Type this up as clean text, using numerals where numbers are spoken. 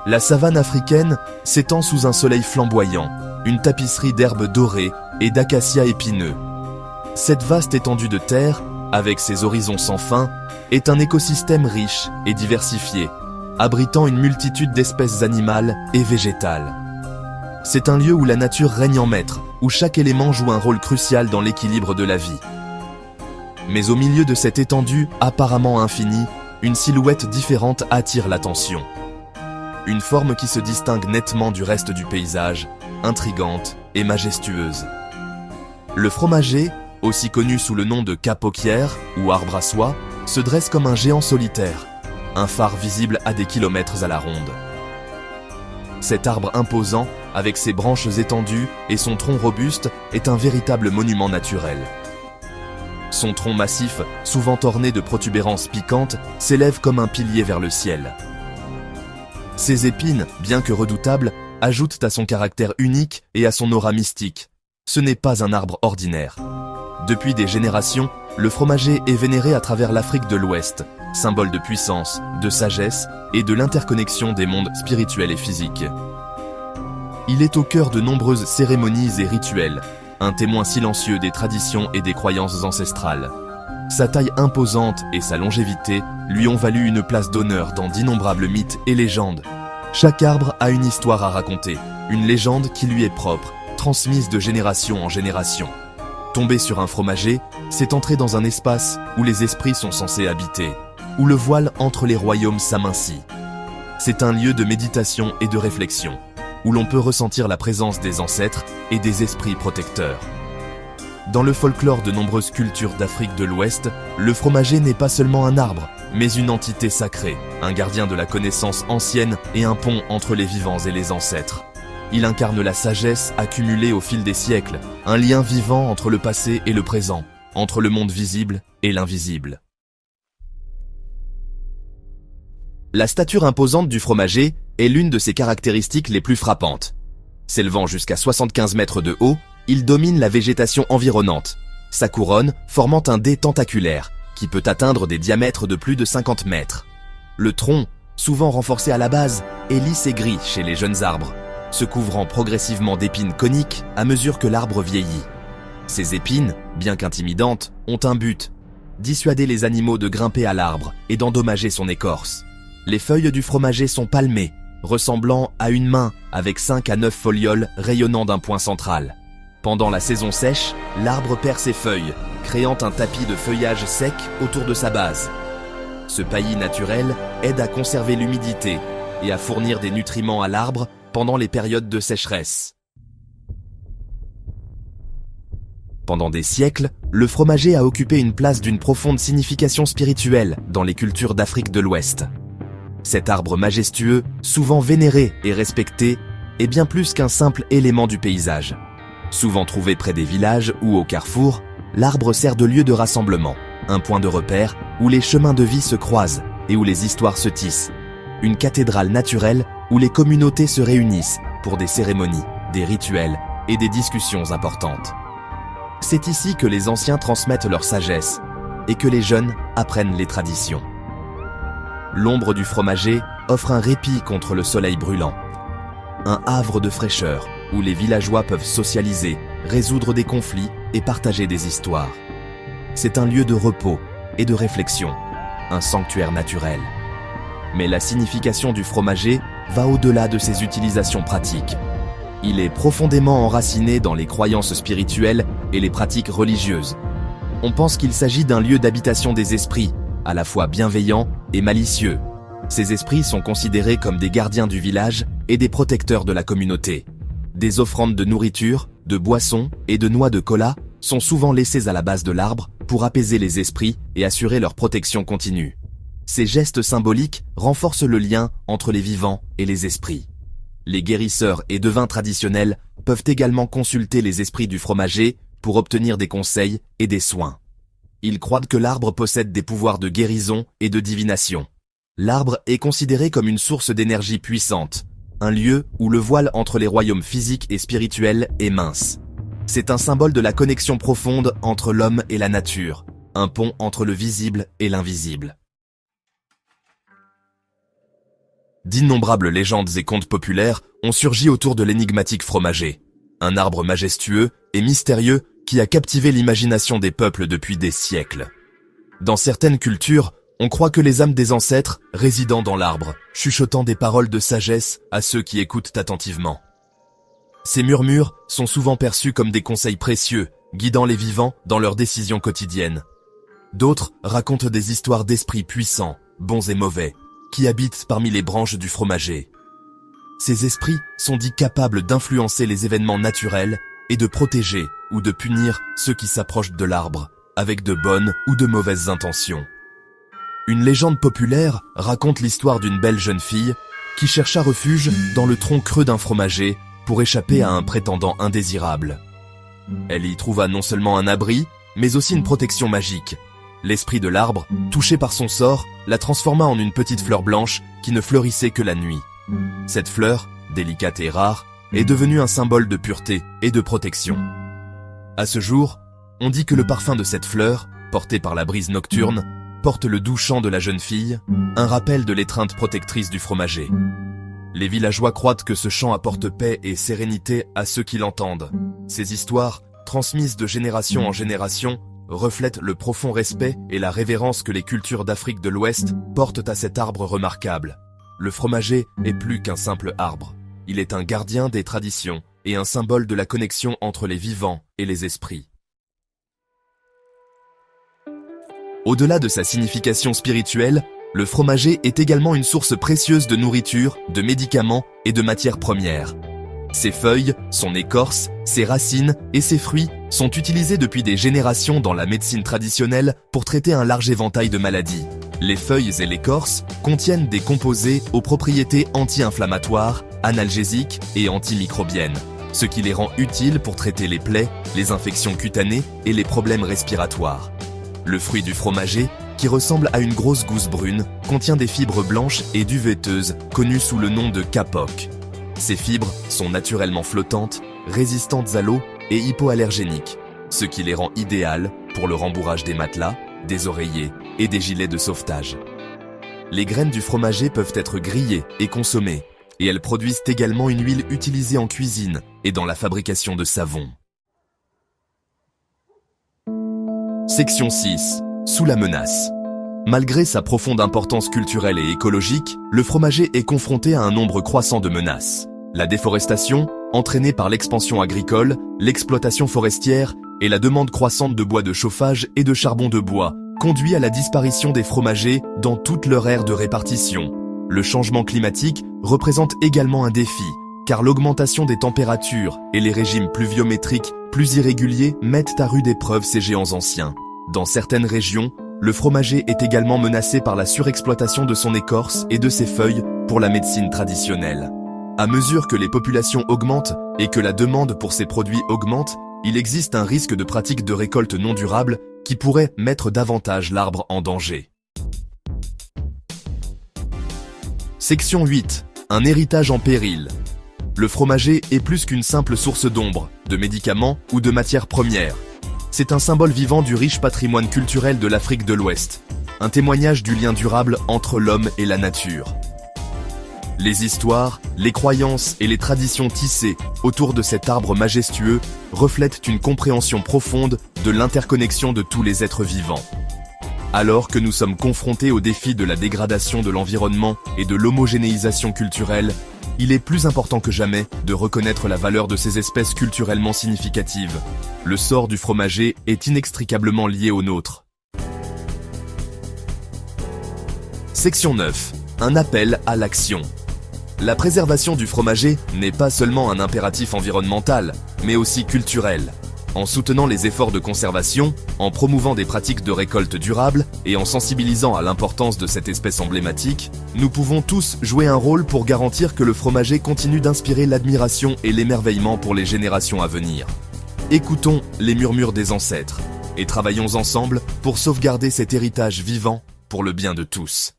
La savane africaine s'étend sous un soleil flamboyant, une tapisserie d'herbes dorées et d'acacias épineux. Cette vaste étendue de terre, avec ses horizons sans fin, est un écosystème riche et diversifié, abritant une multitude d'espèces animales et végétales. C'est un lieu où la nature règne en maître, où chaque élément joue un rôle crucial dans l'équilibre de la vie. Mais au milieu de cette étendue apparemment infinie, une silhouette différente attire l'attention. Une forme qui se distingue nettement du reste du paysage, intrigante et majestueuse. Le fromager, aussi connu sous le nom de cap-pauquière ou arbre à soie, se dresse comme un géant solitaire, un phare visible à des kilomètres à la ronde. Cet arbre imposant, avec ses branches étendues et son tronc robuste, est un véritable monument naturel. Son tronc massif, souvent orné de protubérances piquantes, s'élève comme un pilier vers le ciel. Ses épines, bien que redoutables, ajoutent à son caractère unique et à son aura mystique. Ce n'est pas un arbre ordinaire. Depuis des générations, le fromager est vénéré à travers l'Afrique de l'Ouest, symbole de puissance, de sagesse et de l'interconnexion des mondes spirituels et physiques. Il est au cœur de nombreuses cérémonies et rituels, un témoin silencieux des traditions et des croyances ancestrales. Sa taille imposante et sa longévité lui ont valu une place d'honneur dans d'innombrables mythes et légendes. Chaque arbre a une histoire à raconter, une légende qui lui est propre, transmise de génération en génération. Tomber sur un fromager, c'est entrer dans un espace où les esprits sont censés habiter, où le voile entre les royaumes s'amincit. C'est un lieu de méditation et de réflexion, où l'on peut ressentir la présence des ancêtres et des esprits protecteurs. Dans le folklore de nombreuses cultures d'Afrique de l'Ouest, le fromager n'est pas seulement un arbre, mais une entité sacrée, un gardien de la connaissance ancienne et un pont entre les vivants et les ancêtres. Il incarne la sagesse accumulée au fil des siècles, un lien vivant entre le passé et le présent, entre le monde visible et l'invisible. La stature imposante du fromager est l'une de ses caractéristiques les plus frappantes. S'élevant jusqu'à 75 mètres de haut, il domine la végétation environnante, sa couronne formant un dé tentaculaire qui peut atteindre des diamètres de plus de 50 mètres. Le tronc, souvent renforcé à la base, est lisse et gris chez les jeunes arbres, se couvrant progressivement d'épines coniques à mesure que l'arbre vieillit. Ces épines, bien qu'intimidantes, ont un but: dissuader les animaux de grimper à l'arbre et d'endommager son écorce. Les feuilles du fromager sont palmées, ressemblant à une main avec 5 à 9 folioles rayonnant d'un point central. Pendant la saison sèche, l'arbre perd ses feuilles, créant un tapis de feuillage sec autour de sa base. Ce paillis naturel aide à conserver l'humidité et à fournir des nutriments à l'arbre pendant les périodes de sécheresse. Pendant des siècles, le fromager a occupé une place d'une profonde signification spirituelle dans les cultures d'Afrique de l'Ouest. Cet arbre majestueux, souvent vénéré et respecté, est bien plus qu'un simple élément du paysage. Souvent trouvé près des villages ou au carrefour, l'arbre sert de lieu de rassemblement, un point de repère où les chemins de vie se croisent et où les histoires se tissent. Une cathédrale naturelle où les communautés se réunissent pour des cérémonies, des rituels et des discussions importantes. C'est ici que les anciens transmettent leur sagesse et que les jeunes apprennent les traditions. L'ombre du fromager offre un répit contre le soleil brûlant. Un havre de fraîcheur où les villageois peuvent socialiser, résoudre des conflits et partager des histoires. C'est un lieu de repos et de réflexion, un sanctuaire naturel. Mais la signification du fromager va au-delà de ses utilisations pratiques. Il est profondément enraciné dans les croyances spirituelles et les pratiques religieuses. On pense qu'il s'agit d'un lieu d'habitation des esprits, à la fois bienveillants et malicieux. Ces esprits sont considérés comme des gardiens du village et des protecteurs de la communauté. Des offrandes de nourriture, de boissons et de noix de cola sont souvent laissées à la base de l'arbre pour apaiser les esprits et assurer leur protection continue. Ces gestes symboliques renforcent le lien entre les vivants et les esprits. Les guérisseurs et devins traditionnels peuvent également consulter les esprits du fromager pour obtenir des conseils et des soins. Ils croient que l'arbre possède des pouvoirs de guérison et de divination. L'arbre est considéré comme une source d'énergie puissante, un lieu où le voile entre les royaumes physiques et spirituels est mince. C'est un symbole de la connexion profonde entre l'homme et la nature, un pont entre le visible et l'invisible. d'innombrables légendes et contes populaires ont surgi autour de l'énigmatique fromager. Un arbre majestueux et mystérieux qui a captivé l'imagination des peuples depuis des siècles. Dans certaines cultures, on croit que les âmes des ancêtres résident dans l'arbre, chuchotant des paroles de sagesse à ceux qui écoutent attentivement. Ces murmures sont souvent perçus comme des conseils précieux, guidant les vivants dans leurs décisions quotidiennes. D'autres racontent des histoires d'esprits puissants, bons et mauvais, qui habitent parmi les branches du fromager. Ces esprits sont dits capables d'influencer les événements naturels et de protéger ou de punir ceux qui s'approchent de l'arbre, avec de bonnes ou de mauvaises intentions. Une légende populaire raconte l'histoire d'une belle jeune fille qui chercha refuge dans le tronc creux d'un fromager pour échapper à un prétendant indésirable. Elle y trouva non seulement un abri, mais aussi une protection magique. L'esprit de l'arbre, touché par son sort, la transforma en une petite fleur blanche qui ne fleurissait que la nuit. Cette fleur, délicate et rare, est devenue un symbole de pureté et de protection. À ce jour, on dit que le parfum de cette fleur, porté par la brise nocturne, porte le doux chant de la jeune fille, un rappel de l'étreinte protectrice du fromager. Les villageois croient que ce chant apporte paix et sérénité à ceux qui l'entendent. Ces histoires, transmises de génération en génération, reflètent le profond respect et la révérence que les cultures d'Afrique de l'Ouest portent à cet arbre remarquable. Le fromager est plus qu'un simple arbre. Il est un gardien des traditions et un symbole de la connexion entre les vivants et les esprits. Au-delà de sa signification spirituelle, le fromager est également une source précieuse de nourriture, de médicaments et de matières premières. Ses feuilles, son écorce, ses racines et ses fruits sont utilisés depuis des générations dans la médecine traditionnelle pour traiter un large éventail de maladies. Les feuilles et l'écorce contiennent des composés aux propriétés anti-inflammatoires, analgésiques et antimicrobiennes, ce qui les rend utiles pour traiter les plaies, les infections cutanées et les problèmes respiratoires. Le fruit du fromager, qui ressemble à une grosse gousse brune, contient des fibres blanches et duveteuses connues sous le nom de kapoc. Ces fibres sont naturellement flottantes, résistantes à l'eau et hypoallergéniques, ce qui les rend idéales pour le rembourrage des matelas, des oreillers et des gilets de sauvetage. Les graines du fromager peuvent être grillées et consommées, et elles produisent également une huile utilisée en cuisine et dans la fabrication de savon. Section 6. Sous la menace. Malgré sa profonde importance culturelle et écologique, le fromager est confronté à un nombre croissant de menaces. La déforestation, entraînée par l'expansion agricole, l'exploitation forestière et la demande croissante de bois de chauffage et de charbon de bois, conduit à la disparition des fromagers dans toute leur aire de répartition. Le changement climatique représente également un défi, car l'augmentation des températures et les régimes pluviométriques plus irréguliers mettent à rude épreuve ces géants anciens. Dans certaines régions, le fromager est également menacé par la surexploitation de son écorce et de ses feuilles pour la médecine traditionnelle. À mesure que les populations augmentent et que la demande pour ces produits augmente, il existe un risque de pratiques de récolte non durable qui pourrait mettre davantage l'arbre en danger. Section 8. Un héritage en péril. Le fromager est plus qu'une simple source d'ombre, de médicaments ou de matières premières. C'est un symbole vivant du riche patrimoine culturel de l'Afrique de l'Ouest, un témoignage du lien durable entre l'homme et la nature. Les histoires, les croyances et les traditions tissées autour de cet arbre majestueux reflètent une compréhension profonde de l'interconnexion de tous les êtres vivants. Alors que nous sommes confrontés au défi de la dégradation de l'environnement et de l'homogénéisation culturelle, il est plus important que jamais de reconnaître la valeur de ces espèces culturellement significatives. Le sort du fromager est inextricablement lié au nôtre. Section 9. Un appel à l'action. La préservation du fromager n'est pas seulement un impératif environnemental, mais aussi culturel. En soutenant les efforts de conservation, en promouvant des pratiques de récolte durables et en sensibilisant à l'importance de cette espèce emblématique, nous pouvons tous jouer un rôle pour garantir que le fromager continue d'inspirer l'admiration et l'émerveillement pour les générations à venir. Écoutons les murmures des ancêtres et travaillons ensemble pour sauvegarder cet héritage vivant pour le bien de tous.